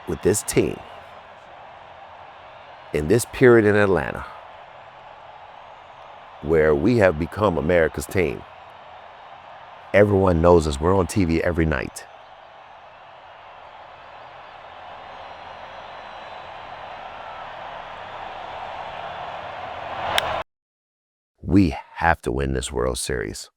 with this team in this period in Atlanta where we have become America's team. Everyone knows us. We're on TV every night. We have to win this World Series.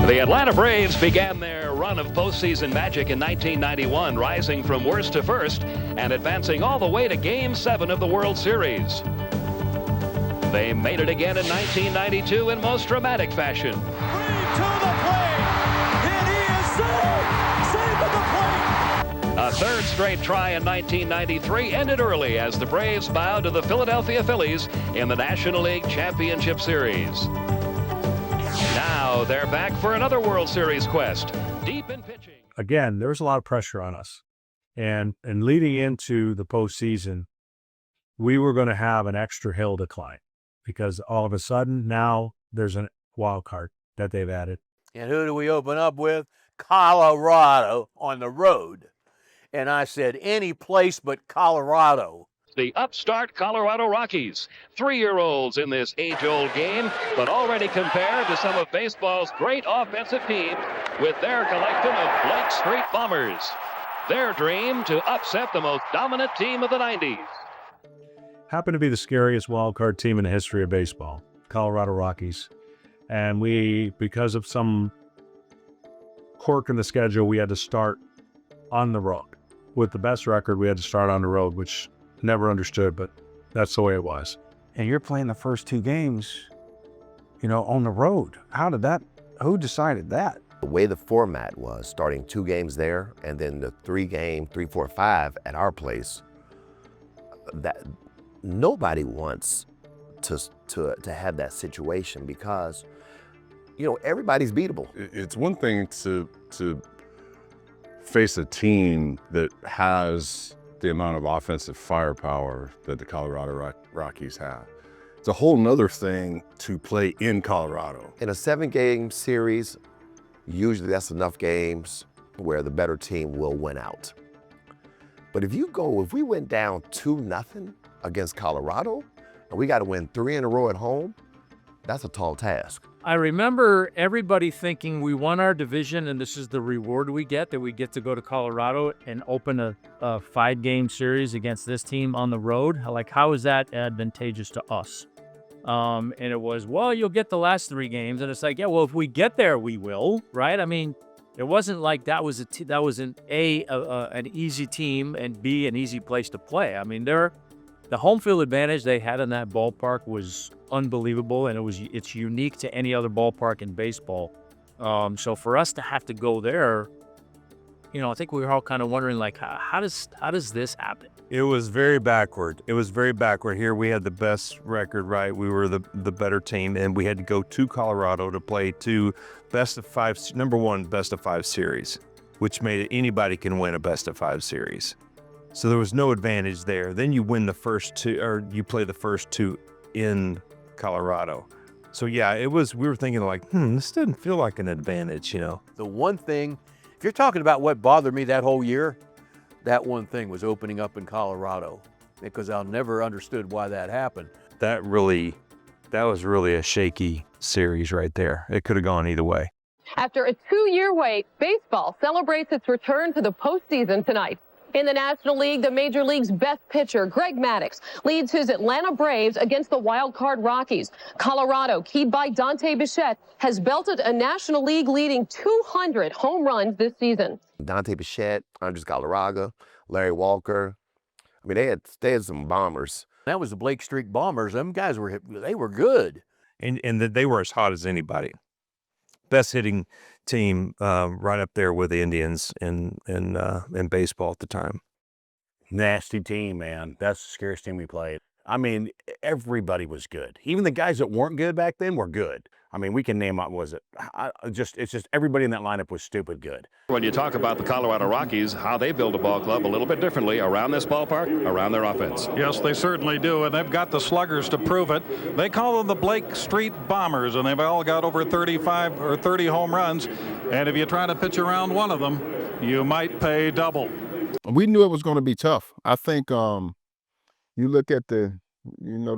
The Atlanta Braves began their run of postseason magic in 1991, rising from worst to first and advancing all the way to Game 7 of the World Series. They made it again in 1992 in most dramatic fashion. Reed to the plate, and he is safe at the plate. A third straight try in 1993 ended early as the Braves bowed to the Philadelphia Phillies in the National League Championship Series. Now they're back for another World Series quest, deep in pitching. Again, there was a lot of pressure on us. And leading into the postseason, we were going to have an extra hill to climb because all of a sudden now there's a wild card that they've added. And who do we open up with? Colorado on the road. And I said, any place but Colorado. The upstart Colorado Rockies, 3-year-olds in this age-old game, but already compared to some of baseball's great offensive teams with their collection of Blake Street Bombers. Their dream to upset the most dominant team of the 90s. Happened to be the scariest wild card team in the history of baseball, Colorado Rockies. And we, because of some quirk in the schedule, we had to start on the road. With the best record, we had to start on the road, which never understood, but that's the way it was. And you're playing the first 2 games, on the road. Who decided that? The way the format was, starting 2 games there and then the 3-game, 3, 4, 5 at our place, that nobody wants to have that situation because, everybody's beatable. It's one thing to face a team that has the amount of offensive firepower that the Colorado Rockies have. It's a whole nother thing to play in Colorado. In a 7-game series, usually that's enough games where the better team will win out. But if we went down 2-0 against Colorado, and we got to win 3 in a row at home, that's a tall task. I remember everybody thinking we won our division and this is the reward we get, that we get to go to Colorado and open a 5-game series against this team on the road. Like, how is that advantageous to us? And it was, well, you'll get the last 3 games. And it's like, yeah, well, if we get there, we will, right? I mean, it wasn't like that was an easy team and B, an easy place to play. I mean, the home field advantage they had in that ballpark was unbelievable, and it's unique to any other ballpark in baseball. So for us to have to go there, I think we were all kind of wondering, like, how does this happen? It was very backward. Here we had the best record, right? We were the better team, and we had to go to Colorado to play 2 number 1 best of 5 series, which made it anybody can win a best of 5 series. So there was no advantage there. Then you win the first 2, or you play the first 2 in Colorado. So yeah, we were thinking like, this doesn't feel like an advantage, The one thing, if you're talking about what bothered me that whole year, that one thing was opening up in Colorado, because I'll never understood why that happened. That was really a shaky series right there. It could have gone either way. After a 2-year wait, baseball celebrates its return to the postseason tonight. In the National League, the Major League's best pitcher, Greg Maddux, leads his Atlanta Braves against the wild card Rockies. Colorado, keyed by Dante Bichette, has belted a National League leading 200 home runs this season. Dante Bichette, Andres Galarraga, Larry Walker. I mean, they had some bombers. That was the Blake Street Bombers. Them guys were good. And they were as hot as anybody. Best hitting team right up there with the Indians in baseball at the time. Nasty team, man. That's the scariest team we played. I mean, everybody was good. Even the guys that weren't good back then were good. I mean, we can name up, it's just everybody in that lineup was stupid good. When you talk about the Colorado Rockies, how they build a ball club a little bit differently around this ballpark, around their offense. Yes, they certainly do, and they've got the sluggers to prove it. They call them the Blake Street Bombers, and they've all got over 35 or 30 home runs. And if you try to pitch around one of them, you might pay double. We knew it was going to be tough. I think you look at the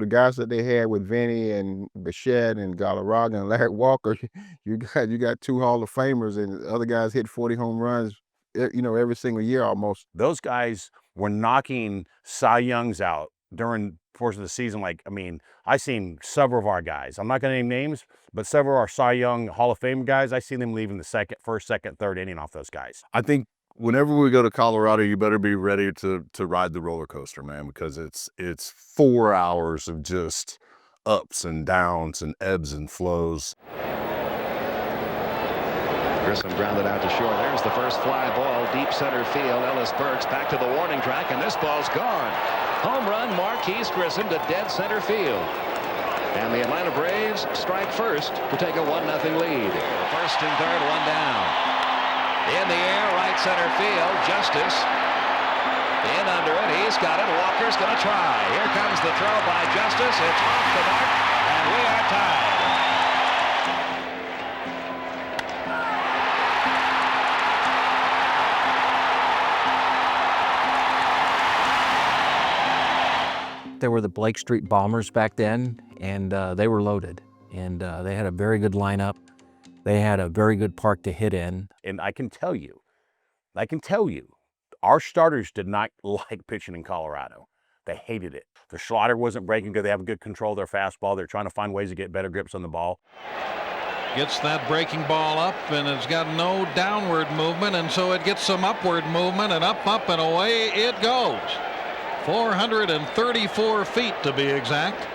guys that they had with Vinny and Bichette and Galarraga and Larry Walker, you got two Hall of Famers, and the other guys hit 40 home runs, every single year almost. Those guys were knocking Cy Youngs out during the course of the season. Like, I mean, I seen several of our guys. I'm not going to name names, but several of our Cy Young Hall of Fame guys, I seen them leaving the first, second, third inning off those guys. I think whenever we go to Colorado, you better be ready to ride the roller coaster, man, because it's 4 hours of just ups and downs and ebbs and flows. Grissom grounded out to short. There's the first fly ball, deep center field. Ellis Burks back to the warning track, and this ball's gone. Home run, Marquise Grissom to dead center field. And the Atlanta Braves strike first to take a 1-0 lead. First and third, one down. In the air, right center field, Justice. In under it, he's got it. Walker's going to try. Here comes the throw by Justice. It's off the mark, and we are tied. They were the Blake Street Bombers back then, and they were loaded. And they had a very good lineup. They had a very good park to hit in. And I can tell you, our starters did not like pitching in Colorado. They hated it. Their slaughter wasn't breaking because they have a good control of their fastball. They're trying to find ways to get better grips on the ball. Gets that breaking ball up, and it's got no downward movement, and so it gets some upward movement, and up, and away it goes. 434 feet to be exact.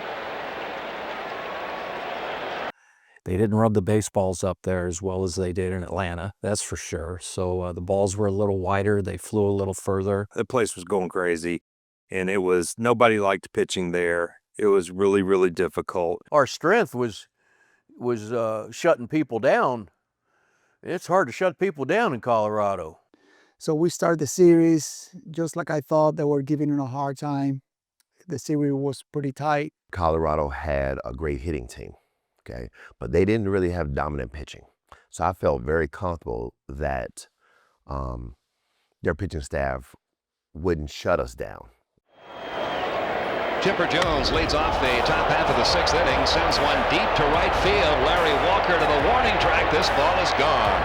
They didn't rub the baseballs up there as well as they did in Atlanta, that's for sure. So the balls were a little wider, they flew a little further. The place was going crazy, and nobody liked pitching there. It was really, really difficult. Our strength was shutting people down. It's hard to shut people down in Colorado. So we started the series just like I thought. They were giving it a hard time. The series was pretty tight. Colorado had a great hitting team, okay? But they didn't really have dominant pitching. So I felt very comfortable that their pitching staff wouldn't shut us down. Chipper Jones leads off the top half of the sixth inning, sends one deep to right field. Larry Walker to the warning track. This ball is gone.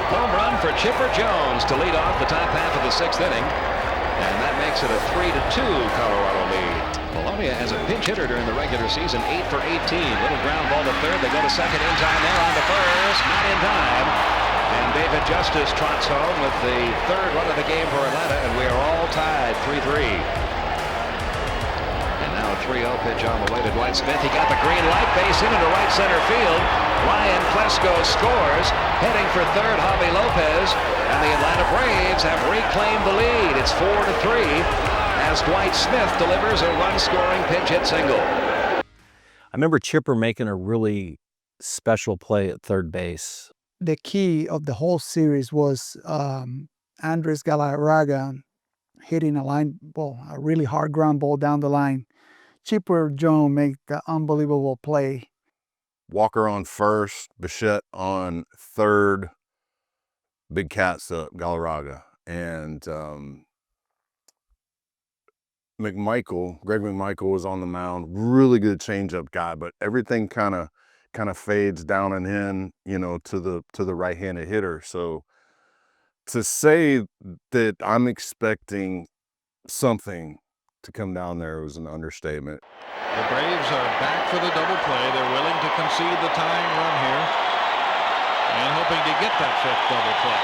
Home run for Chipper Jones to lead off the top half of the sixth inning. And that makes it a 3-2 Colorado lead. Polonia as a pinch hitter during the regular season, 8 for 18. Little ground ball to third. They go to second in time there on to first. Not in time. And David Justice trots home with the third run of the game for Atlanta, and we are all tied 3-3. And now a 3-0 pitch on the way to Dwight Smith. He got the green light, base hit into right center field. Ryan Klesko scores. Heading for third, Javy Lopez. And the Atlanta Braves have reclaimed the lead. It's 4-3 as Dwight Smith delivers a run-scoring pinch hit single. I remember Chipper making a really special play at third base. The key of the whole series was Andres Galarraga hitting a really hard ground ball down the line. Chipper Jones made the unbelievable play. Walker on first, Bichette on third, big cats up, Galarraga. And Greg McMichael was on the mound, really good changeup guy, but everything kind of fades down and in, to the right-handed hitter. So to say that I'm expecting something to come down there was an understatement. The Braves are back for the double play. They're willing to concede the tying run here and hoping to get that fifth double play.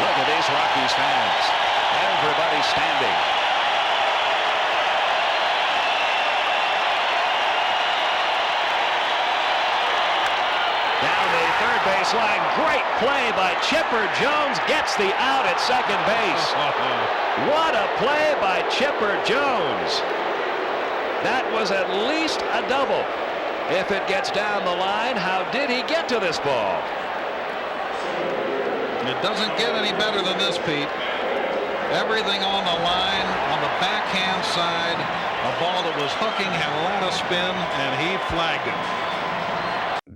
Look at these Rockies fans. Everybody standing. Down the third base line. Great play by Chipper Jones. Gets the out at second base. What a play by Chipper Jones. That was at least a double. If it gets down the line, how did he get to this ball? It doesn't get any better than this, Pete. Everything on the line, on the backhand side, a ball that was hooking, had a lot of spin, and he flagged it.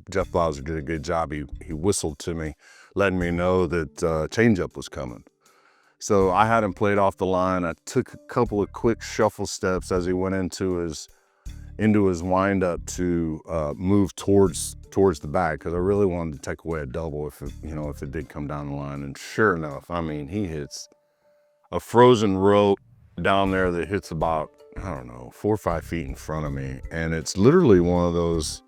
Jeff Blauser did a good job. He whistled to me, letting me know that changeup was coming. So I had him played off the line. I took a couple of quick shuffle steps as he went into his windup to move towards the bag, because I really wanted to take away a double if it did come down the line. And sure enough, I mean, he hits a frozen rope down there that hits about, I don't know, 4 or 5 feet in front of me. And it's literally one of those,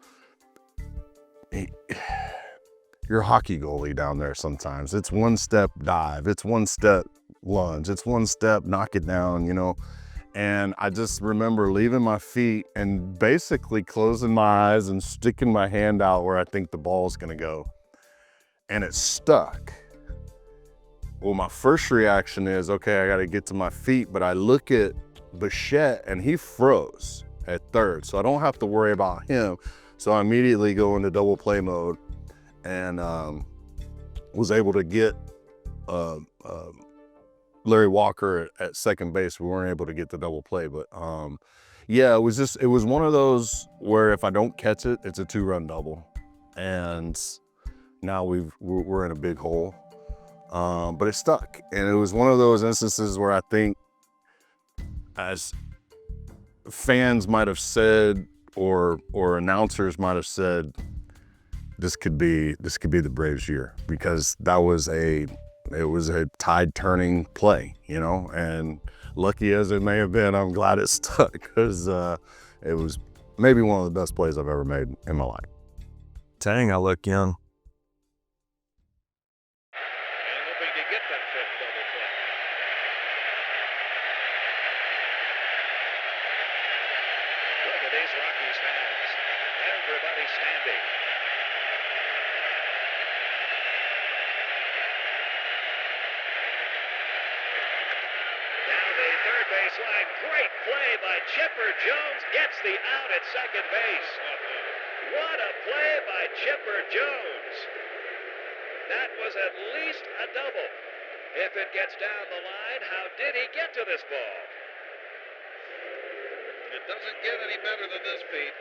you're a hockey goalie down there sometimes. It's one step dive, it's one step lunge, it's one step knock it down, you know. And I just remember leaving my feet and basically closing my eyes and sticking my hand out where I think the ball's gonna go. And it stuck. Well, my first reaction is, okay, I gotta get to my feet, but I look at Bichette and he froze at third, so I don't have to worry about him. So I immediately go into double play mode and was able to get Larry Walker at second base. We weren't able to get the double play, but yeah, it was one of those where if I don't catch it, it's a 2-run double. And now we're in a big hole. But it stuck. And it was one of those instances where I think, as fans might have said, or announcers might have said, this could be the Braves' year, because it was a tide-turning play, you know. And lucky as it may have been, I'm glad it stuck, because it was maybe one of the best plays I've ever made in my life. Dang, I look young. Great play by Chipper Jones. Gets the out at second base. What a play by Chipper Jones. That was at least a double. If it gets down the line, how did he get to this ball? It doesn't get any better than this, Pete.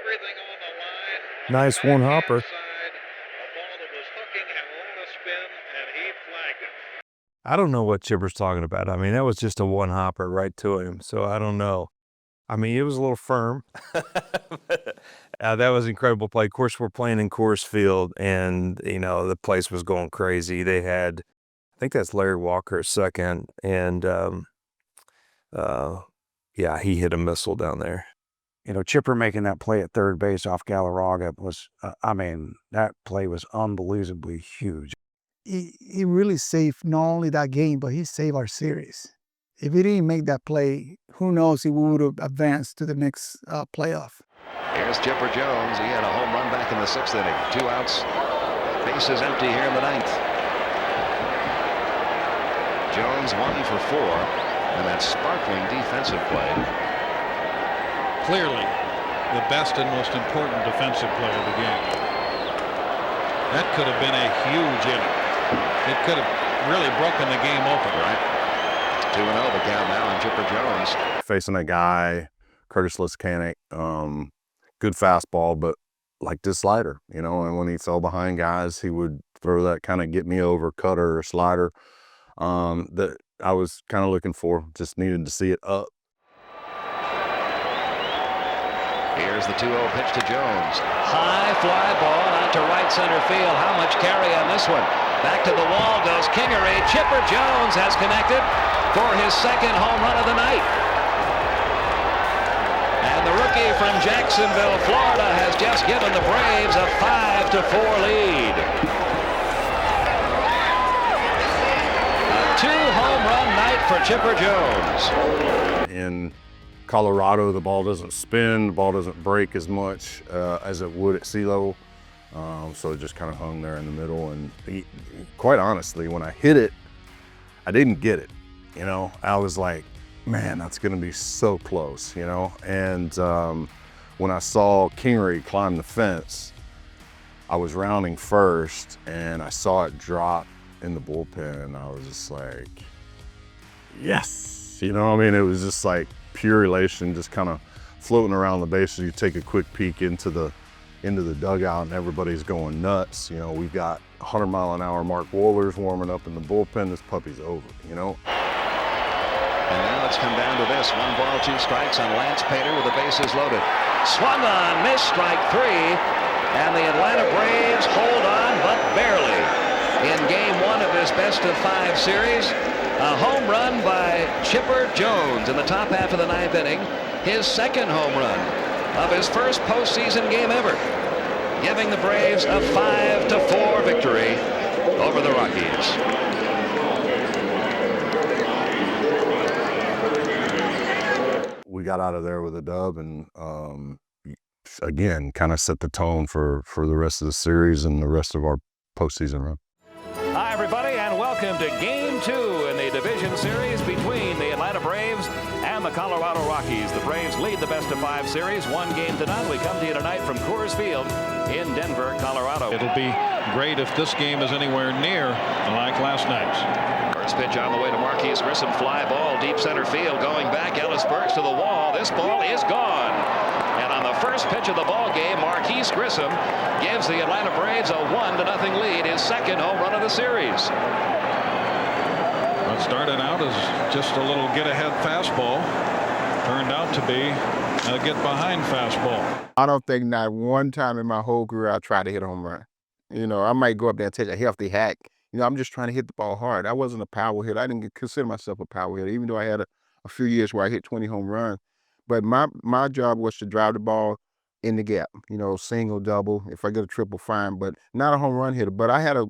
Everything on the line. Nice one hopper. Side, a ball that was hooking, had a lot of spin, and he flagged it. I don't know what Chipper's talking about. I mean, that was just a one hopper right to him. So I don't know. I mean, it was a little firm. That was an incredible play. Of course, we're playing in Coors Field, and, you know, the place was going crazy. They had, I think that's Larry Walker second, and yeah, he hit a missile down there. You know, Chipper making that play at third base off Galarraga was, I mean, that play was unbelievably huge. He really saved not only that game, but he saved our series. If he didn't make that play, who knows if we would have advanced to the next playoff. Here's Chipper Jones. He had a home run back in the 6th inning. 2 outs. Bases empty here in the 9th. Jones 1 for 4. And that sparkling defensive play. Clearly the best and most important defensive play of the game. That could have been a huge inning. It could have really broken the game open. Right. 2-0 the count now on Chipper Jones. Facing a guy, Curtis Liskanek, good fastball, but like this slider, you know, and when he fell behind guys, he would throw that kind of get me over cutter or slider that I was kind of looking for, just needed to see it up. Here's the 2-0 pitch to Jones. High fly ball out to right center field. How much carry on this one? Back to the wall goes Kingery. Chipper Jones has connected for his 2nd home run of the night. And the rookie from Jacksonville, Florida, has just given the Braves a 5-4 lead. A 2-home run night for Chipper Jones. In Colorado, the ball doesn't spin, the ball doesn't break as much as it would at sea level. So it just kind of hung there in the middle. And quite honestly, when I hit it, I didn't get it. You know, I was like, man, that's going to be so close, you know? And when I saw Kingery climb the fence, I was rounding first and I saw it drop in the bullpen and I was just like, yes, you know what I mean? It was just like pure elation, just kind of floating around the bases. You take a quick peek into the dugout and everybody's going nuts. You know, we've got 100-mile-an-hour Mark Wohlers warming up in the bullpen. This puppy's over, you know? And now it's come down to this. 1 ball, 2 strikes on Lance Pater with the bases loaded. Swung on, missed, strike 3. And the Atlanta Braves hold on, but barely. In game 1 of this best-of-5 series, a home run by Chipper Jones in the top half of the 9th inning. His second home run of his first postseason game ever, giving the Braves a 5-4 victory over the Rockies. We got out of there with a dub and again, kind of set the tone for the rest of the series and the rest of our postseason run. Hi, everybody, and welcome to Game 2 in the division series between the Atlanta Braves and the Colorado Rockies. The Braves lead the best-of-5 series 1-0. We come to you tonight from Coors Field in Denver, Colorado. It'll be great if this game is anywhere near like last night's. First pitch on the way to Marquise Grissom. Fly ball, deep center field. Going back, Ellis Burks to the wall. This ball is gone. And on the first pitch of the ball game, Marquise Grissom gives the Atlanta Braves a 1-0 lead, his second home run of the series. What started out as just a little get-ahead fastball turned out to be a get-behind fastball. I don't think not one time in my whole career I tried to hit a home run. You know, I might go up there and take a healthy hack. You know, I'm just trying to hit the ball hard. I wasn't a power hitter. I didn't consider myself a power hitter, even though I had a few years where I hit 20 home runs. But my job was to drive the ball in the gap, you know, single, double. If I get a triple, fine, but not a home run hitter. But I had a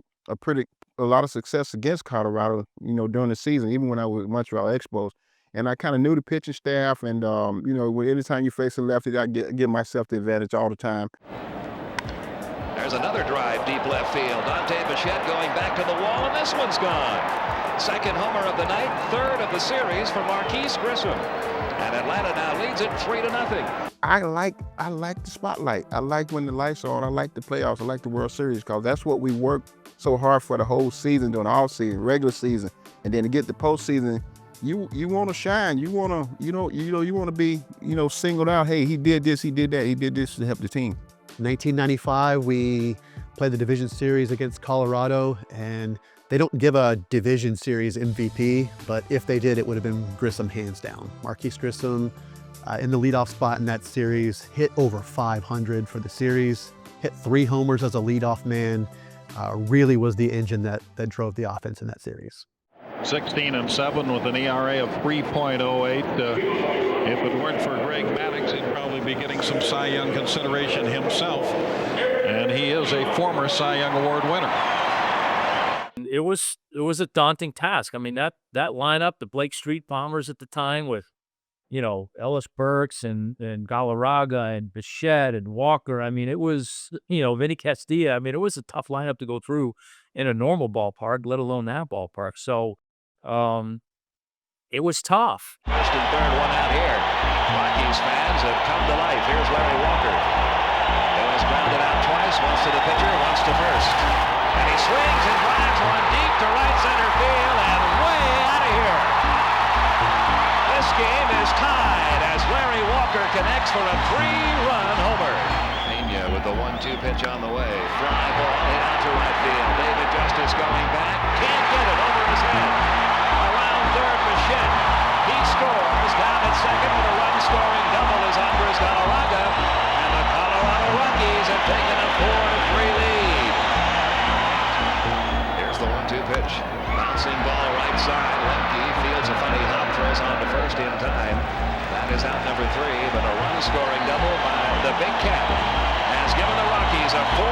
lot of success against Colorado, you know, during the season, even when I was Montreal Expos. And I kind of knew the pitching staff, and you know, anytime you face a lefty, I give myself the advantage all the time. There's another drive deep left field. Dante Bichette going back to the wall, and this one's gone. Second homer of the night, third of the series for Marquise Grissom. And Atlanta now leads it 3-0. I like the spotlight. I like when the lights are on. I like the playoffs. I like the World Series because that's what we worked so hard for the whole season, during the off season, regular season, and then to get the postseason. You want to shine. You want to you want to be singled out. Hey, he did this. He did that. He did this to help the team. 1995, we played the division series against Colorado, and they don't give a division series MVP, but if they did, it would have been Grissom hands down. Marquise Grissom in the leadoff spot in that series, hit over 500 for the series, hit 3 homers as a leadoff man, really was the engine that drove the offense in that series. 16-7 with an ERA of 3.08. If it weren't for Greg Maddux, he'd probably be getting some Cy Young consideration himself. And he is a former Cy Young Award winner. It was a daunting task. I mean, that lineup, the Blake Street Bombers at the time with, you know, Ellis Burks and Galarraga and Bichette and Walker. I mean, it was, you know, Vinny Castilla. I mean, it was a tough lineup to go through in a normal ballpark, let alone that ballpark. So it was tough. First and third, one out here. Rockies fans have come to life. Here's Larry Walker. It was grounded out twice, once to the pitcher, once to first. And he swings and drives one deep to right center field and way out of here. This game is tied as Larry Walker connects for a 3-run homer. Pena with the 1-2 pitch on the way. Fly ball hit out to right field. David Justice going back. Can't get it over his head. Around third, Bichette. He scores. Down at second with a run-scoring double is Andres Galarraga. And the Colorado Rockies have taken a 4-3 lead. Here's the 1-2 pitch. Bouncing ball right side. Lemke fields a funny hop, throws on to first in time. That is out number 3, but a run-scoring double by the Big Cat has given the Rockies a 4-3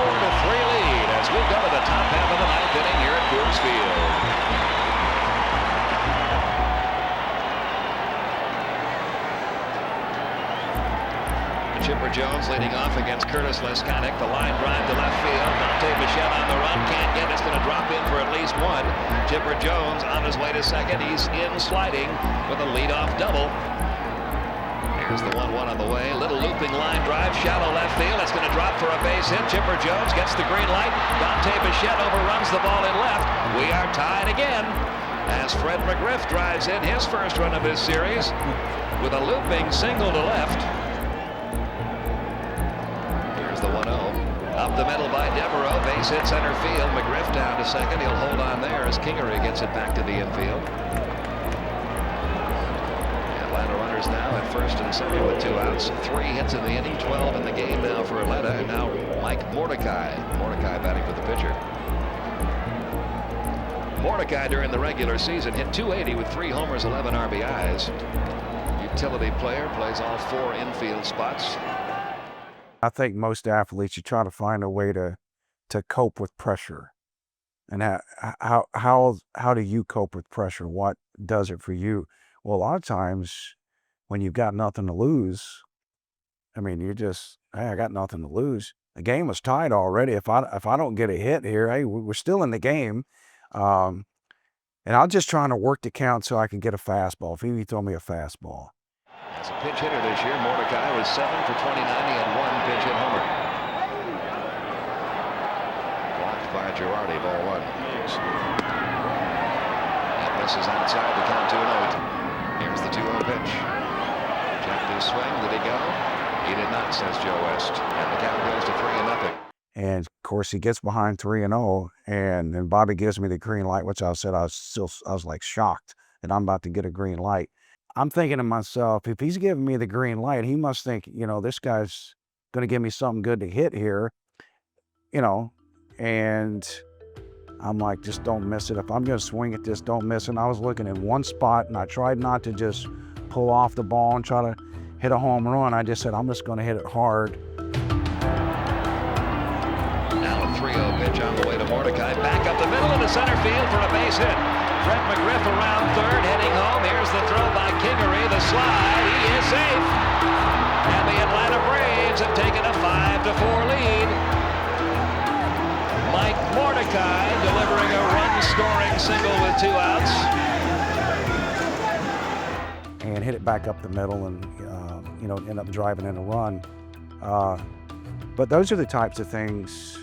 lead as we go to the top half of the 9th inning here at Coors Field. Chipper Jones leading off against Curtis Leskanik. The line drive to left field. Dante Bichette on the run. Can't get it. It's going to drop in for at least one. Chipper Jones on his way to second. He's in sliding with a leadoff double. Here's the 1-1 on the way. Little looping line drive. Shallow left field. It's going to drop for a base hit. Chipper Jones gets the green light. Dante Bichette overruns the ball in left. We are tied again as Fred McGriff drives in his first run of this series with a looping single to left. Here's the 1-0. Up the middle by Devereaux. Base hit center field. McGriff down to second. He'll hold on there as Kingery gets it back to the infield. Atlanta runners now at first and second with 2 outs. 3 hits in the inning, 12 in the game now for Atlanta. And now Mike Mordecai. Mordecai batting for the pitcher. Mordecai during the regular season hit .280 with 3 homers, 11 RBIs. Utility player, plays all 4 infield spots. I think most athletes, you try to find a way to cope with pressure. And how do you cope with pressure? What does it for you? Well, a lot of times when you've got nothing to lose, I mean, you just, hey, I got nothing to lose. The game was tied already. If I don't get a hit here, hey, we're still in the game. And I'm just trying to work the count so I can get a fastball. If he throw me a fastball. As a pinch hitter this year, Mordecai was 7 for 29. He had 1 pinch hit homer. Blocked by Girardi, ball 1. That misses outside the count 2-0. Here's the 2-0 pitch. Checked his swing. Did he go? He did not, says Joe West. And the count goes to 3-0. And of course he gets behind 3-0, and then Bobby gives me the green light, which I said I was like shocked that I'm about to get a green light. I'm thinking to myself, if he's giving me the green light, he must think, you know, this guy's going to give me something good to hit here, you know, and I'm like, just don't miss it. If I'm going to swing at this, don't miss it. And I was looking at one spot, and I tried not to just pull off the ball and try to hit a home run. I just said, I'm just going to hit it hard. Now a 3-0 pitch on the way to Mordecai. Back up the middle into center field for a base hit. Fred McGriff around third, heading home. Here's the throw by Kingery. The slide. He is safe. And the Atlanta Braves have taken a 5-4 lead. Mike Mordecai delivering a run-scoring single with 2 outs. And hit it back up the middle and, you know, end up driving in a run. But those are the types of things,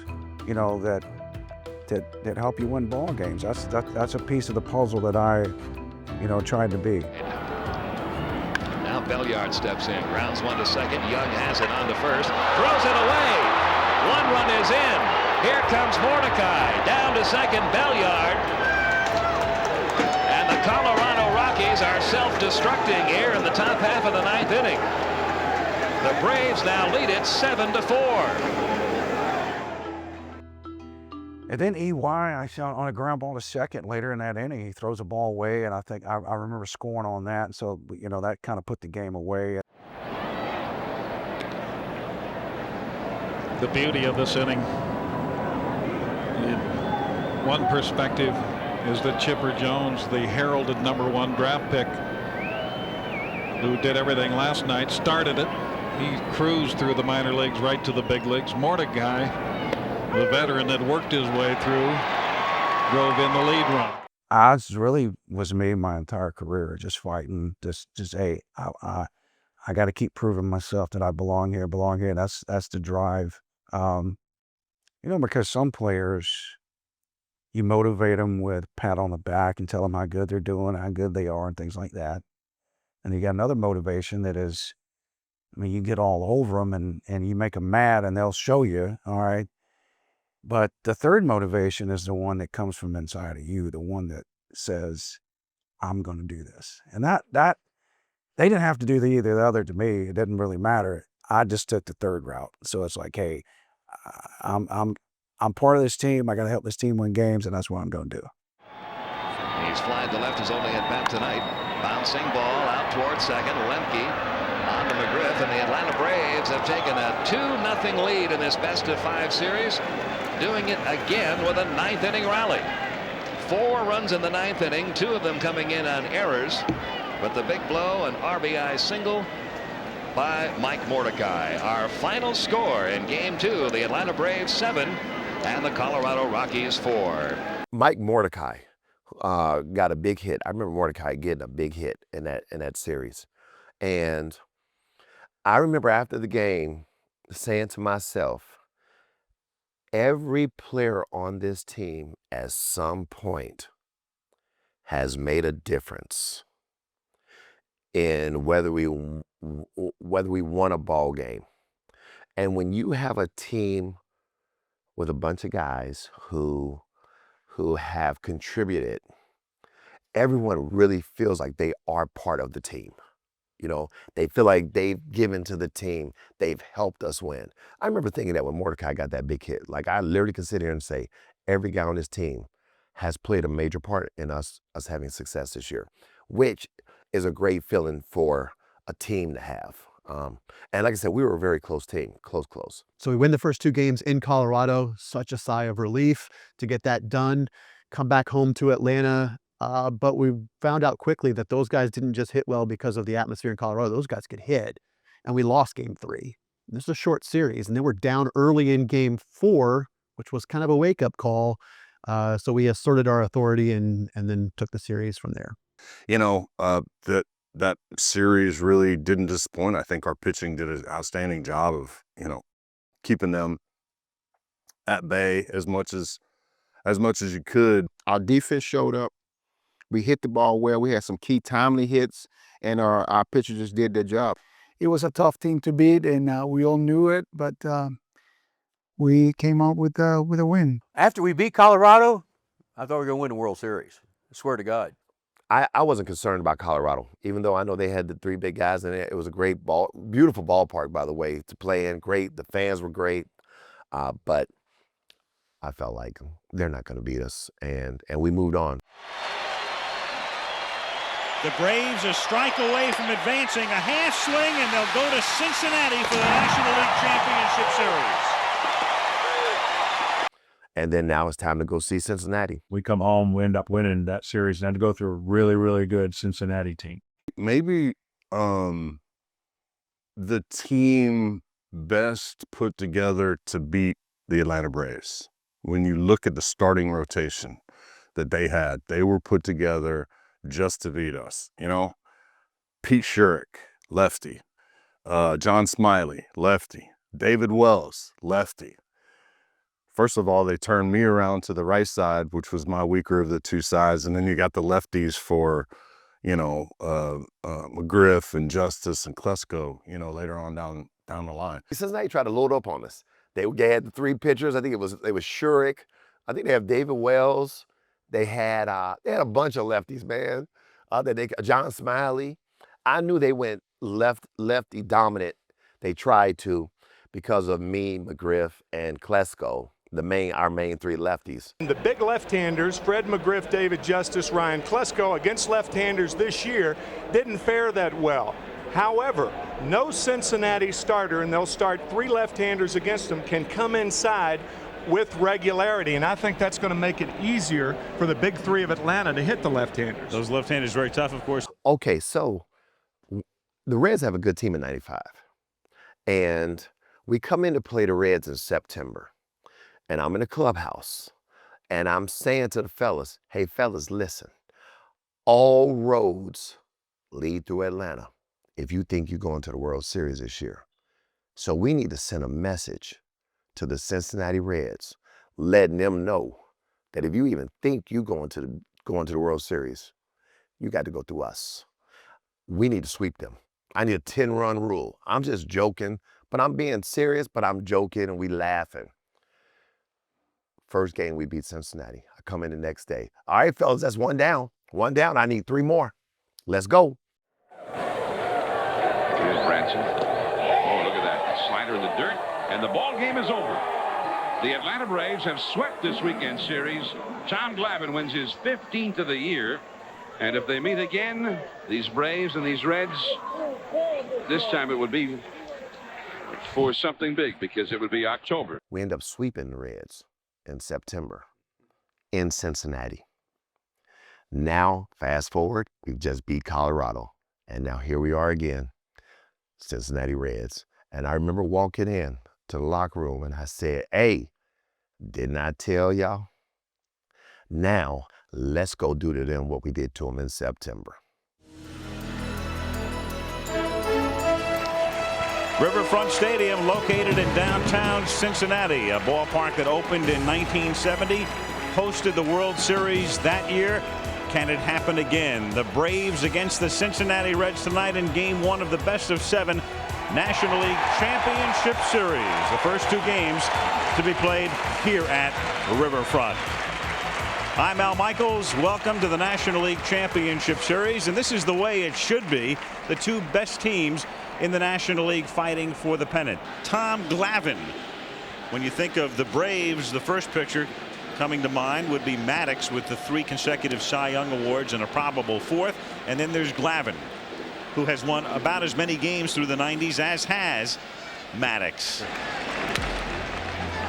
you know, that help you win ball games. That's a piece of the puzzle that I, you know, tried to be. Now Belliard steps in, grounds 1 to second. Young has it on to first, throws it away. 1 run is in. Here comes Mordecai down to second. Belliard, and the Colorado Rockies are self-destructing here in the top half of the 9th inning. The Braves now lead it 7-4. And then EY, I shot on a ground ball to second later in that inning. He throws a ball away, and I think I remember scoring on that. And so, you know, that kind of put the game away. The beauty of this inning, in one perspective, is that Chipper Jones, the heralded #1 draft pick, who did everything last night, started it. He cruised through the minor leagues right to the big leagues. Mordecai, the veteran that worked his way through, drove in the lead run. I really was me my entire career, just fighting, just hey, I got to keep proving myself that I belong here. That's the drive. You know, because some players, you motivate them with a pat on the back and tell them how good they're doing, how good they are, and things like that. And you got another motivation that is, I mean, you get all over them and you make them mad, and they'll show you, all right. But the third motivation is the one that comes from inside of you, the one that says, I'm going to do this. And that they didn't have to do either the other to me. It didn't really matter. I just took the third route. So it's like, hey, I'm part of this team. I got to help this team win games, and that's what I'm going to do. He's flying to left, his only at bat tonight. Bouncing ball out towards second. Lemke on to McGriff, and the Atlanta Braves have taken a 2-0 lead in this best-of-5 series, doing it again with a 9th inning rally. 4 runs in the 9th inning, 2 of them coming in on errors, but the big blow, an RBI single by Mike Mordecai. Our final score in Game 2, the Atlanta Braves 7 and the Colorado Rockies 4. Mike Mordecai got a big hit. I remember Mordecai getting a big hit in that series. And I remember after the game saying to myself, every player on this team at some point has made a difference in whether we won a ball game. And when you have a team with a bunch of guys who have contributed, everyone really feels like they are part of the team. You know, they feel like they've given to the team. They've helped us win. I remember thinking that when Mordecai got that big hit, like I literally could sit here and say, every guy on this team has played a major part in us having success this year, which is a great feeling for a team to have. And like I said, we were a very close team, close. So we win the first 2 games in Colorado, such a sigh of relief to get that done, come back home to Atlanta. But we found out quickly that those guys didn't just hit well because of the atmosphere in Colorado. Those guys could hit, and we lost Game 3. This is a short series, and then we're down early in Game 4, which was kind of a wake-up call. So we asserted our authority and then took the series from there. You know, that series really didn't disappoint. I think our pitching did an outstanding job of, you know, keeping them at bay as much as you could. Our defense showed up. We hit the ball well. We had some key timely hits, and our pitchers just did their job. It was a tough team to beat, and we all knew it, but we came out with a win. After we beat Colorado, I thought we were going to win the World Series. I swear to God. I wasn't concerned about Colorado, even though I know they had the 3 big guys in it. It was a great beautiful ballpark, by the way, to play in. Great. The fans were great. But I felt like they're not going to beat us, and we moved on. The Braves a strike away from advancing, a half swing, and they'll go to Cincinnati for the National League Championship Series. And then now it's time to go see Cincinnati. We come home, we end up winning that series, and then to go through a really, really good Cincinnati team. Maybe the team best put together to beat the Atlanta Braves. When you look at the starting rotation that they had, they were put together just to beat us. You know, Pete Cherokee, lefty. John Smiley, lefty. David Wells, lefty. First of all, they turned me around to the right side, which was my weaker of the 2 sides. And then you got the lefties for, you know, McGriff and Justice and Klesko, you know, later on down the line. Cincinnati tried to load up on us. They had the 3 pitchers. I think it was Cherokee. I think they have David Wells. They had a bunch of lefties, man. John Smiley. I knew they went lefty dominant. They tried to because of me, McGriff, and Klesko, our main 3 lefties. The big left-handers, Fred McGriff, David Justice, Ryan Klesko, against left-handers this year didn't fare that well. However, no Cincinnati starter, and they'll start 3 left-handers against them, can come inside with regularity, and I think that's going to make it easier for the big 3 of Atlanta to hit the left-handers. Those left-handers very tough, of course. Okay, so the Reds have a good team in '95, and we come in to play the Reds in September, and I'm in the clubhouse, and I'm saying to the fellas, hey, fellas, listen, all roads lead through Atlanta if you think you're going to the World Series this year. So we need to send a message to the Cincinnati Reds, letting them know that if you even think you're going to the World Series, you got to go through us. We need to sweep them. I need a 10-run rule. I'm just joking, but I'm being serious, but I'm joking and we laughing. First game, we beat Cincinnati. I come in the next day. All right, fellas, that's 1 down. 1 down, I need 3 more. Let's go. Here's Branson. Oh, look at that. Slider in the dirt, and the ball game is over. The Atlanta Braves have swept this weekend series. Tom Glavine wins his 15th of the year. And if they meet again, these Braves and these Reds, this time it would be for something big because it would be October. We end up sweeping the Reds in September in Cincinnati. Now, fast forward, we've just beat Colorado. And now here we are again, Cincinnati Reds. And I remember walking in to the locker room and I said, hey, didn't I tell y'all? Now, let's go do to them what we did to them in September. Riverfront Stadium, located in downtown Cincinnati, a ballpark that opened in 1970, hosted the World Series that year. Can it happen again? The Braves against the Cincinnati Reds tonight in Game 1 of the best-of-7 National League Championship Series. The first 2 games to be played here at Riverfront. I'm Al Michaels. Welcome to the National League Championship Series, and this is the way it should be. The 2 best teams in the National League fighting for the pennant. Tom Glavine. When you think of the Braves, the first picture coming to mind would be Maddux with the 3 consecutive Cy Young Awards and a probable 4th. And then there's Glavine, who has won about as many games through the 90s as has Maddux.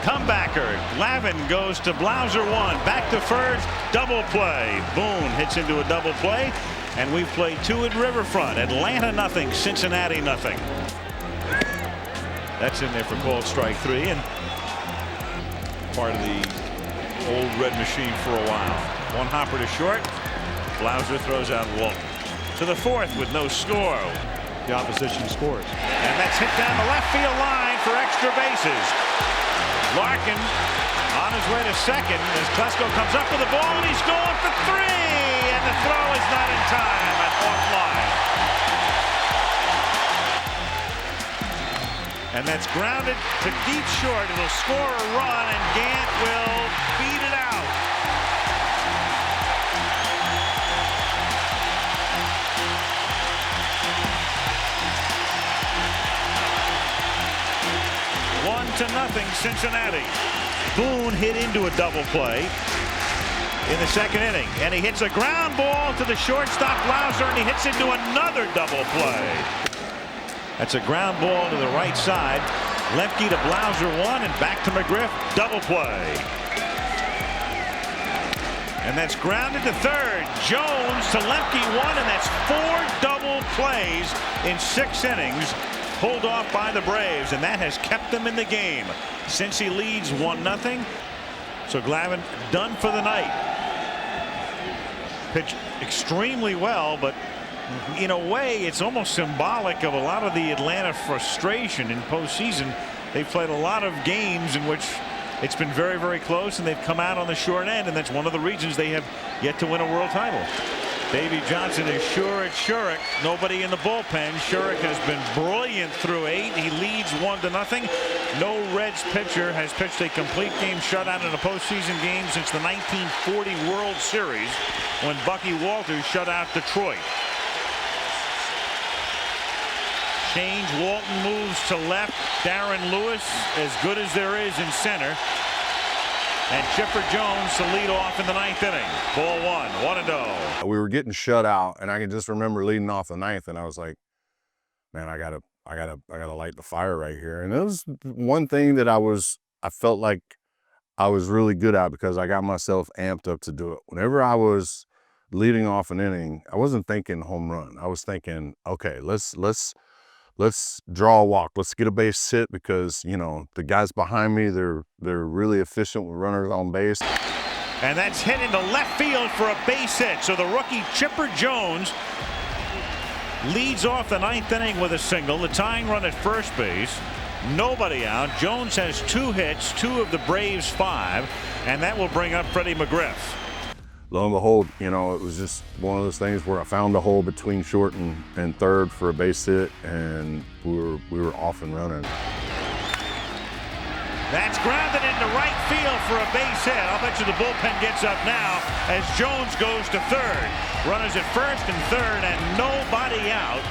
Comebacker. Glavine goes to Blauser 1. Back to first. Double play. Boone hits into a double play. And we've played 2 at Riverfront. Atlanta nothing. Cincinnati nothing. That's in there for called strike 3. And part of the old red machine for a while. 1 hopper to short. Blauser throws out Walton. To the 4th with no score. The opposition scores. And that's hit down the left field line for extra bases. Larkin on his way to second as Klesko comes up with the ball and he's going for 3. And the throw is not in time and offline. And that's grounded to deep short. It'll score a run and Gant will beat it out. One to nothing Cincinnati. Boone hit into a double play in the second inning, and he hits a ground ball to the shortstop Blauser, and he hits into another double play. That's a ground ball to the right side. Lemke to Blauser 1 and back to McGriff. Double play. And that's grounded to third. Jones to Lemke 1, and that's 4 double plays in 6 innings. Pulled off by the Braves, and that has kept them in the game. Since he leads 1-0. So Glavine done for the night. Pitched extremely well, but in a way it's almost symbolic of a lot of the Atlanta frustration in postseason. They've played a lot of games in which it's been very, very close, and they've come out on the short end, and that's one of the reasons they have yet to win a world title. Davey Johnson is sure at Cherokee. Nobody in the bullpen. Cherokee has been brilliant through 8. He leads 1-0. No Reds pitcher has pitched a complete game shutout in a postseason game since the 1940 World Series when Bucky Walters shut out Detroit. Change. Walton moves to left. Darren Lewis, as good as there is in center. And Chipper Jones to lead off in the 9th inning. Ball 1-0. We were getting shut out, and I can just remember leading off the 9th, and I was like, man, I gotta light the fire right here. And it was one thing that I felt like I was really good at because I got myself amped up to do it. Whenever I was leading off an inning, I wasn't thinking home run. I was thinking, okay, let's draw a walk. Let's get a base hit because, you know, the guys behind me, they're really efficient with runners on base. And that's hit into left field for a base hit. So the rookie Chipper Jones leads off the 9th inning with a single. The tying run at first base. Nobody out. Jones has 2 hits, 2 of the Braves' 5, and that will bring up Freddie McGriff. Lo and behold, you know, it was just one of those things where I found a hole between short and third for a base hit, and we were off and running. That's grounded into right field for a base hit. I'll bet you the bullpen gets up now as Jones goes to third. Runners at first and third, and nobody out.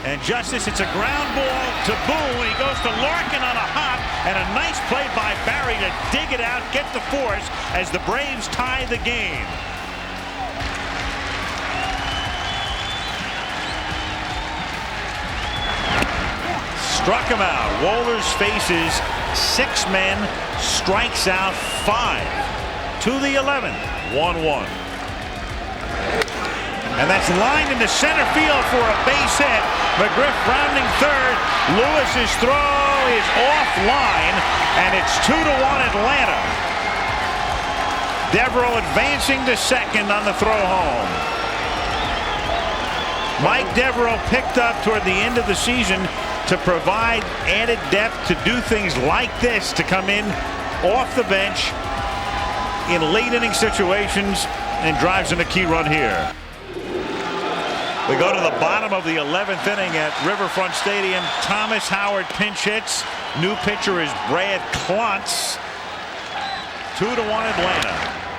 And Justice, it's a ground ball to Boone. He goes to Larkin on a hop, and a nice play by Barry to dig it out, get the force as the Braves tie the game. Struck him out. Wohlers faces 6 men, strikes out 5. To the 11th, 1-1. And that's lined into center field for a base hit. McGriff rounding third. Lewis's throw is offline, and it's 2-1 Atlanta. Devereaux advancing to second on the throw home. Mike Devereaux picked up toward the end of the season to provide added depth to do things like this, to come in off the bench in late inning situations and drives in a key run here. We go to the bottom of the 11th inning at Riverfront Stadium. Thomas Howard pinch hits. New pitcher is Brad Klontz. 2-1 Atlanta.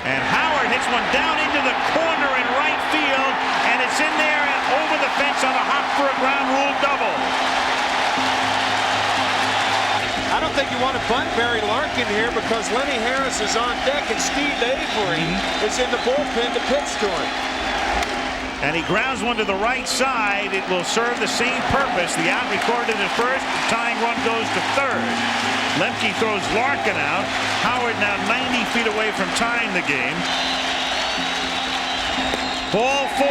And Howard hits one down into the corner in right field, and it's in there and over the fence on a hop for a ground rule double. I don't think you want to bunt Barry Larkin here because Lenny Harris is on deck and Steve Avery is in the bullpen to pitch to him. And he grounds one to the right side. It will serve the same purpose. The out recorded at first. The tying run goes to third. Lemke throws Larkin out. Howard now 90 feet away from tying the game. Ball 4.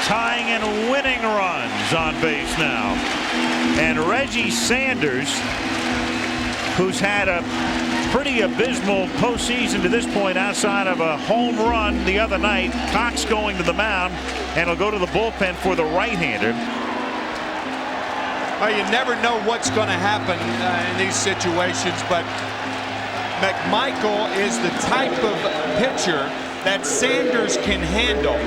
Tying and winning runs on base now. And Reggie Sanders, who's had a pretty abysmal postseason to this point outside of a home run the other night. Cox going to the mound, and he'll go to the bullpen for the right-hander. Well, you never know what's going to happen in these situations, but McMichael is the type of pitcher that Sanders can handle.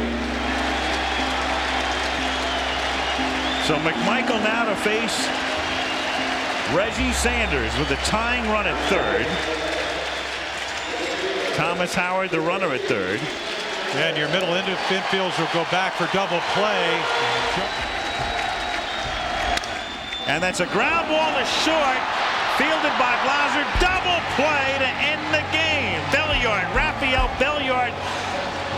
So McMichael now to face Reggie Sanders with the tying run at third. Thomas Howard, the runner at third. And your middle infielders will go back for double play. And that's a ground ball to short, fielded by Blauser. Double play to end the game. Belliard, Rafael Belliard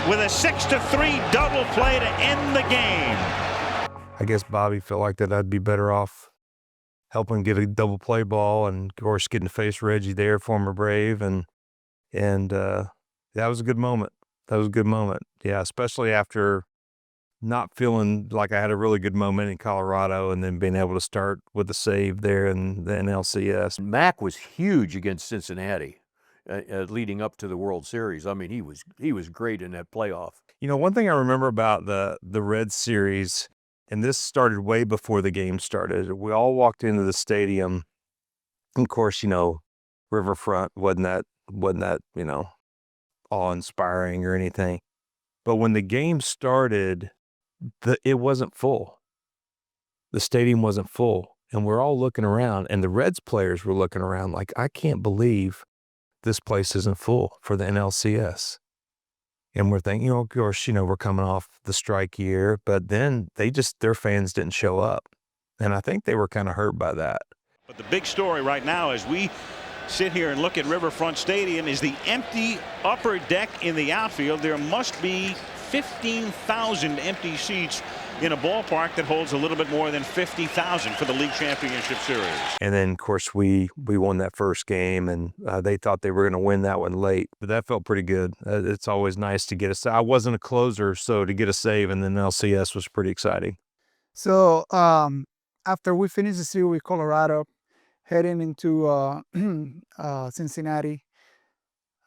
with a 6-3 double play to end the game. I guess Bobby felt like that I'd be better off helping get a double play ball, and of course getting to face Reggie there, former Brave, and that was a good moment. That was a good moment. Yeah, especially after not feeling like I had a really good moment in Colorado, and then being able to start with a save there in the NLCS. Mac was huge against Cincinnati leading up to the World Series. I mean, he was great in that playoff. You know, one thing I remember about the Reds series, and this started way before the game started. We all walked into the stadium. Of course, you know, Riverfront wasn't that, you know, awe-inspiring or anything. But when the game started, it wasn't full. The stadium wasn't full. And we're all looking around, and the Reds players were looking around like, I can't believe this place isn't full for the NLCS. And we're thinking, you know, of course, you know, we're coming off the strike year, but then their fans didn't show up. And I think they were kind of hurt by that. But the big story right now as we sit here and look at Riverfront Stadium is the empty upper deck in the outfield. There must be 15,000 empty seats in a ballpark that holds a little bit more than 50,000 for the League Championship Series. And then, of course, we won that first game, and they thought they were going to win that one late. But that felt pretty good. It's always nice to get a save. I wasn't a closer, so to get a save in the NLCS was pretty exciting. So after we finished the series with Colorado, heading into Cincinnati,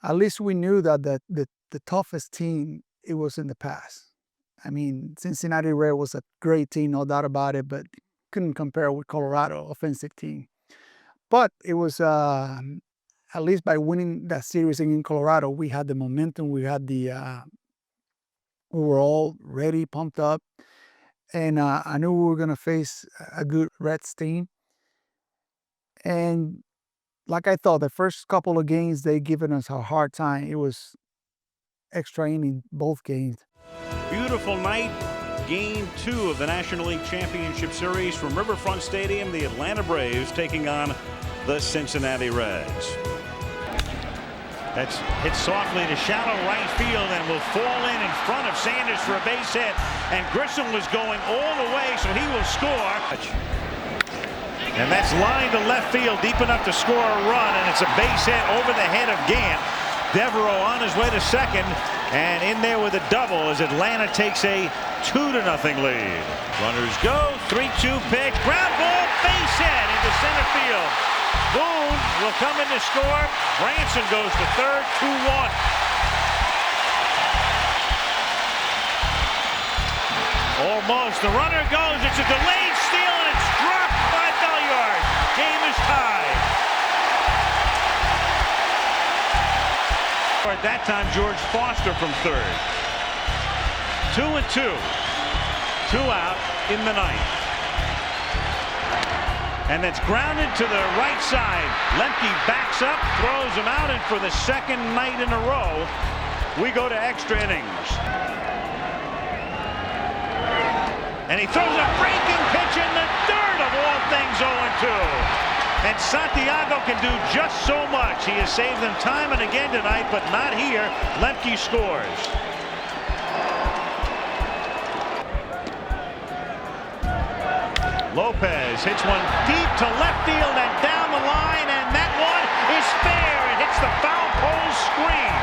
at least we knew that the toughest team, it was in the past. I mean, Cincinnati Red was a great team, no doubt about it, but couldn't compare with Colorado offensive team. But it was, at least by winning that series in Colorado, we had the momentum, we had we were all ready, pumped up, and I knew we were going to face a good Reds team. And like I thought, the first couple of games, they given us a hard time. It was extra inning, both games. Beautiful night, game 2 of the National League Championship Series from Riverfront Stadium. The Atlanta Braves taking on the Cincinnati Reds. That's hit softly to shallow right field and will fall in front of Sanders for a base hit. And Grissom was going all the way, so he will score. And that's lined to left field, deep enough to score a run, and it's a base hit over the head of Gant. Devereaux on his way to second. And in there with a double as Atlanta takes a 2-0 lead. Runners go, 3-2 pitch, ground ball, base hit into center field. Boone will come in to score. Branson goes to third, 2-1. Almost, the runner goes, it's a delayed steal and it's dropped by Belliard. Game is tied. At that time, George Foster from third. 2-2. 2 out in the ninth. And that's grounded to the right side. Lemke backs up, throws him out, and for the second night in a row, we go to extra innings. And he throws a breaking pitch in the dirt, of all things, 0-2. And Santiago can do just so much. He has saved them time and again tonight, but not here. Lemke scores. Lopez hits one deep to left field and down the line, and that one is fair. It hits the foul pole screen.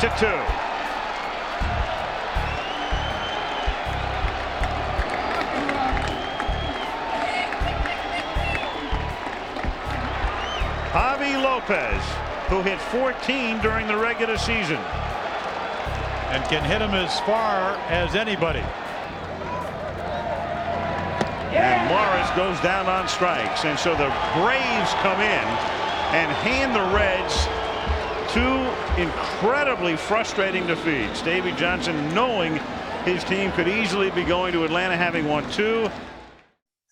To 2. Javy Lopez, who hit 14 during the regular season. And can hit him as far as anybody. And Morris goes down on strikes. And so the Braves come in and hand the Reds 2 incredibly frustrating defeats. Davey Johnson knowing his team could easily be going to Atlanta having won 2.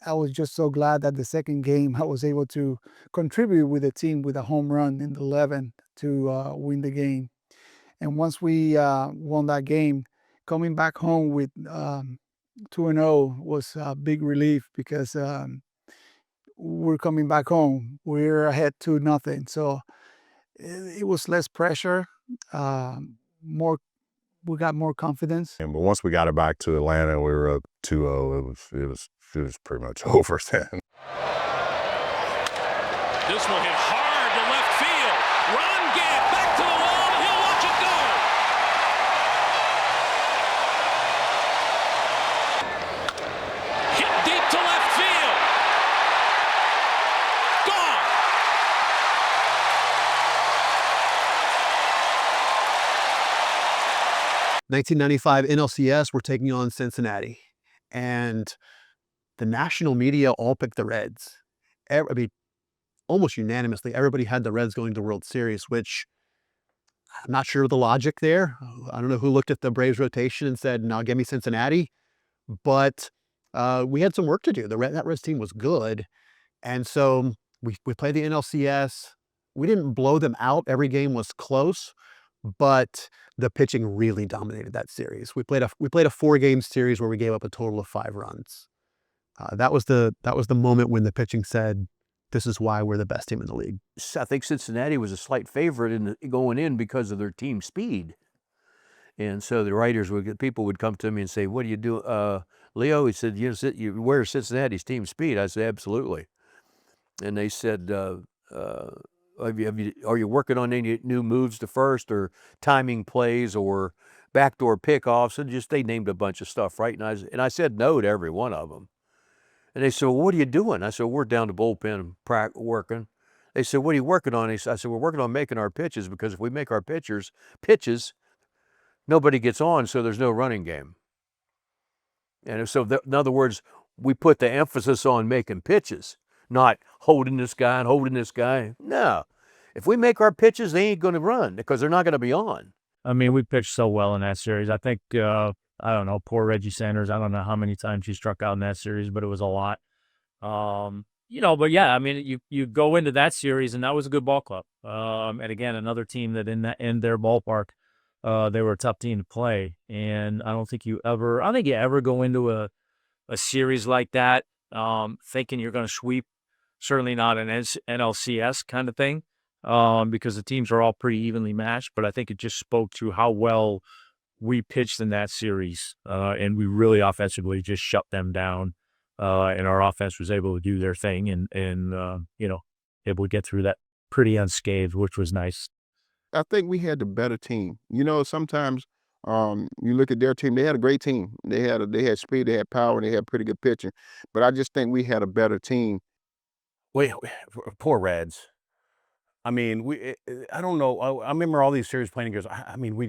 I was just so glad that the second game I was able to contribute with the team with a home run in the 11th to win the game. And once we won that game, coming back home with 2-0 was a big relief because we're coming back home. We're ahead 2-0. So it was less pressure, we got more confidence. But once we got it back to Atlanta, we were up 2-0. It was pretty much over then. This will hit hard to left field. Ron Gant back to the wall. He'll watch it go. Hit deep to left field. Gone. 1995 NLCS, we're taking on Cincinnati. And the national media all picked the Reds. I mean, almost unanimously, everybody had the Reds going to the World Series, which I'm not sure of the logic there. I don't know who looked at the Braves rotation and said, no, give me Cincinnati. But we had some work to do. That Reds team was good. And so we played the NLCS. We didn't blow them out. Every game was close. But the pitching really dominated that series. We played a 4-game series where we gave up a total of 5 runs. That was the moment when the pitching said, "This is why we're the best team in the league." I think Cincinnati was a slight favorite going in because of their team speed, and so the people would come to me and say, "What do you do, Leo?" He said, "You wear Cincinnati's team speed." I said, "Absolutely," and they said, are you working on any new moves to first or timing plays or backdoor pickoffs? And they named a bunch of stuff, right? And I said no to every one of them. And they said, "Well, what are you doing?" I said, "We're down to bullpen working." They said, "What are you working on?" I said, "We're working on making our pitches, because if we make our pitches, nobody gets on, so there's no running game." And so, in other words, we put the emphasis on making pitches, not holding this guy and holding this guy. No. If we make our pitches, they ain't going to run because they're not going to be on. I mean, we pitched so well in that series. I think, I don't know, poor Reggie Sanders. I don't know how many times he struck out in that series, but it was a lot. But yeah, I mean, you go into that series, and that was a good ball club. And again, another team that in their ballpark, they were a tough team to play. And I don't think you ever go into a series like that thinking you're going to sweep. Certainly not an NLCS kind of thing, because the teams are all pretty evenly matched. But I think it just spoke to how well we pitched in that series, and we really offensively just shut them down, and our offense was able to do their thing and able to get through that pretty unscathed, which was nice. I think we had the better team. Sometimes you look at their team; they had a great team. They had speed, they had power, and they had pretty good pitching. But I just think we had a better team. Wait, poor Reds. I mean, I don't know. I remember all these series playing against. I mean, we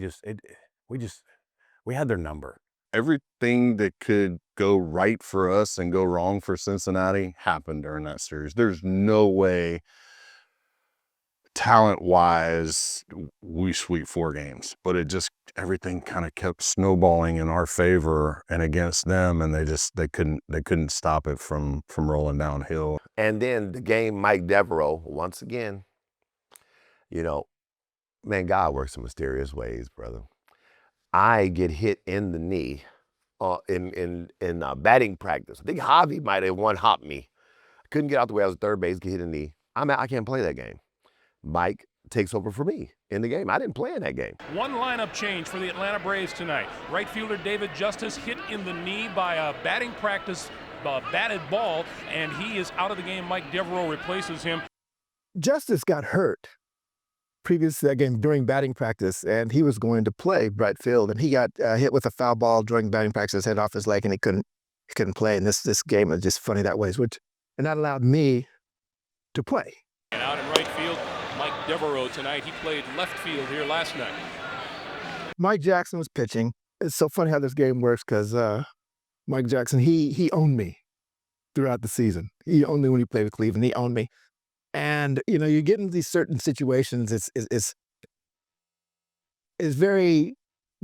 had their number. Everything that could go right for us and go wrong for Cincinnati happened during that series. There's no way, talent-wise, we sweep 4 games, but everything kind of kept snowballing in our favor and against them, and they couldn't stop it from rolling downhill. And then the game, Mike Devereaux, once again, man, God works in mysterious ways, brother. I get hit in the knee in batting practice. I think Javy might have one-hopped me. I couldn't get out the way. I was at third base, get hit in the knee. I can't play that game. Mike takes over for me in the game. I didn't play in that game. One lineup change for the Atlanta Braves tonight. Right fielder David Justice hit in the knee by a batting practice batted ball, and he is out of the game. Mike Devereaux replaces him. Justice got hurt previous to that game during batting practice, and he was going to play right field, and he got hit with a foul ball during batting practice, head off his leg, and he couldn't play. And this game is just funny that way, and that allowed me to play. And out in right field, Mike Devereaux tonight. He played left field here last night. Mike Jackson was pitching. It's so funny how this game works because Mike Jackson, he owned me throughout the season. He owned me when he played with Cleveland. He owned me. And, you get into these certain situations, it's very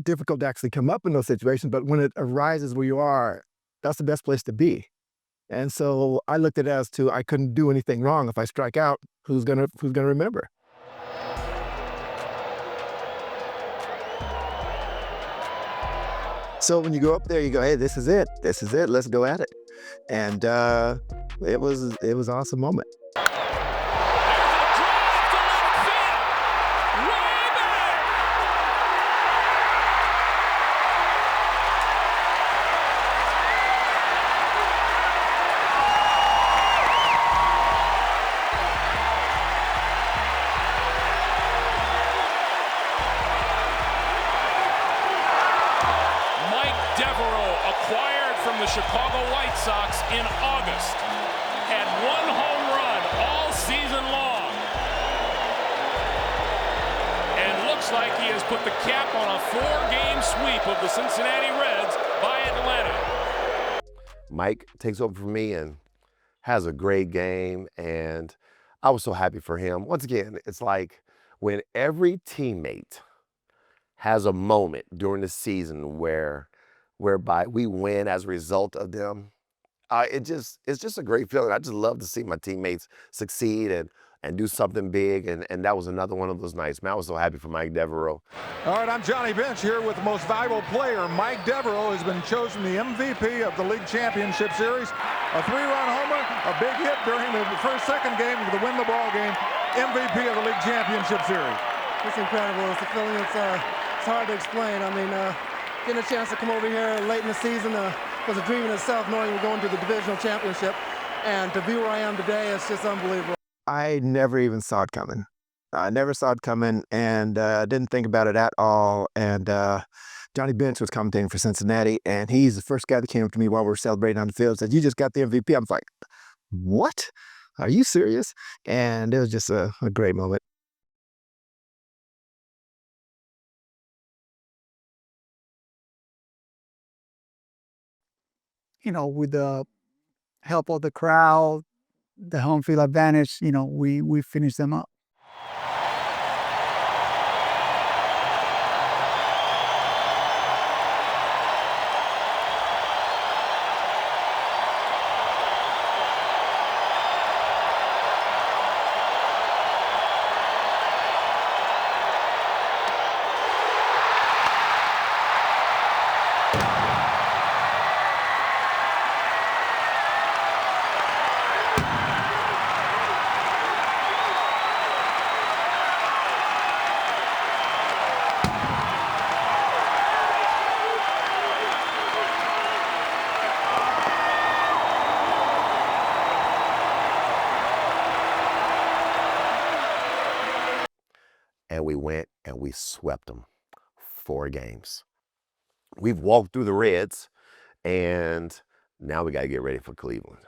difficult to actually come up in those situations, but when it arises where you are, that's the best place to be. And so I looked at it as I couldn't do anything wrong. If I strike out, who's gonna remember? So when you go up there, you go, hey, this is it, let's go at it. And it was an awesome moment. Chicago White Sox in August, had 1 home run all season long, and looks like he has put the cap on a 4-game sweep of the Cincinnati Reds by Atlanta. Mike takes over for me and has a great game, and I was so happy for him. Once again, it's like when every teammate has a moment during the season whereby we win as a result of them. It's just a great feeling. I just love to see my teammates succeed and do something big, and that was another one of those nights. Man, I was so happy for Mike Devereaux. All right, I'm Johnny Bench here with the most valuable player. Mike Devereaux has been chosen the MVP of the League Championship Series. A 3-run homer, a big hit during the second game to win the ball game. MVP of the League Championship Series. It's incredible. It's a feeling it's hard to explain. I mean, getting a chance to come over here late in the season was a dream in itself, knowing we're going to the divisional championship. And to be where I am today, it's just unbelievable. I never even saw it coming. I never saw it coming, and didn't think about it at all. And Johnny Bench was commentating for Cincinnati, and he's the first guy that came up to me while we were celebrating on the field, said, "You just got the MVP." I'm like, "What? Are you serious?" And it was just a great moment. With the help of the crowd, the home field advantage, we finished them up. and we went and we swept them 4 games. We've walked through the Reds, and now we got to get ready for Cleveland.